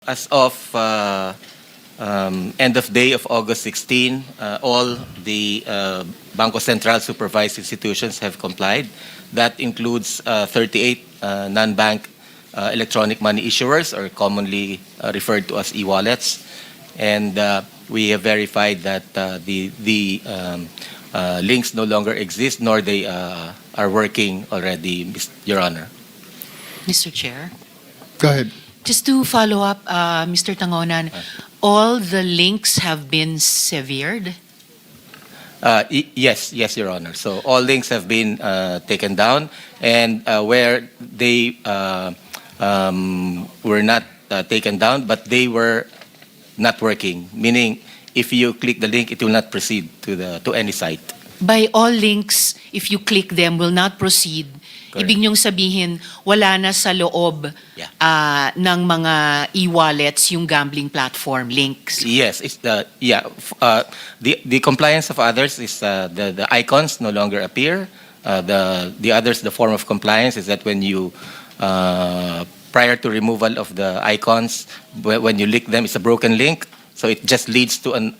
As of end of day of August 16, all the Bangko Sentral supervised institutions have complied. That includes 38 non-bank electronic money issuers, or commonly referred to as e-wallets. And we have verified that the links no longer exist, nor they are working already, Your Honor. Mr. Chair, Go ahead. just to follow up, Mr. Tangonan, all the links have been severed? Yes, Your Honor. So all links have been taken down, and where they were not taken down, but they were not working, meaning if you click the link, it will not proceed to any site. By all links, if you click them, will not proceed. Correct. Ibig niyong sabihin, wala na sa loob ng mga e-wallets yung gambling platform links. Yes, it's the compliance of others is the icons no longer appear. The others, the form of compliance is that when you prior to removal of the icons, when you link them, it's a broken link, so it just leads to a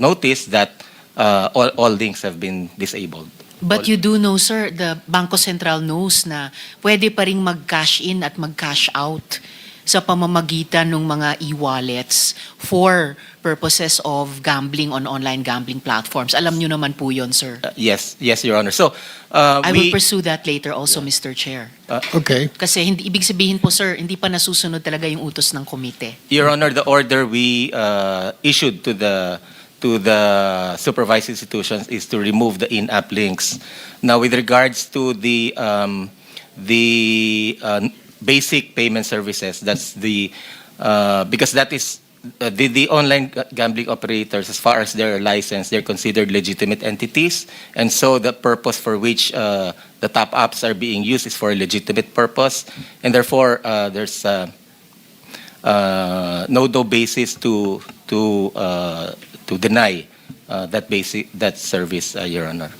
notice that all links have been disabled. But you do know, sir, the Bangko Sentral knows na pwede pa ring mag-cash in at mag-cash out sa pamamagitan ng mga e-wallets for purposes of gambling on online gambling platforms. Alam nyo naman po yun, sir. Yes, Your Honor. So I will pursue that later also, Mr. Chair. Okay. Kasi hindi, ibig sabihin po, sir, hindi pa nasusunod talaga yung utos ng komite. Your Honor, the order we issued to the supervised institutions is to remove the in-app links. Now, with regards to the basic payment services, that's because that is the online gambling operators, as far as they're licensed, they're considered legitimate entities, and so the purpose for which the top-ups are being used is for a legitimate purpose, and therefore there's no basis to deny that service, Your Honor.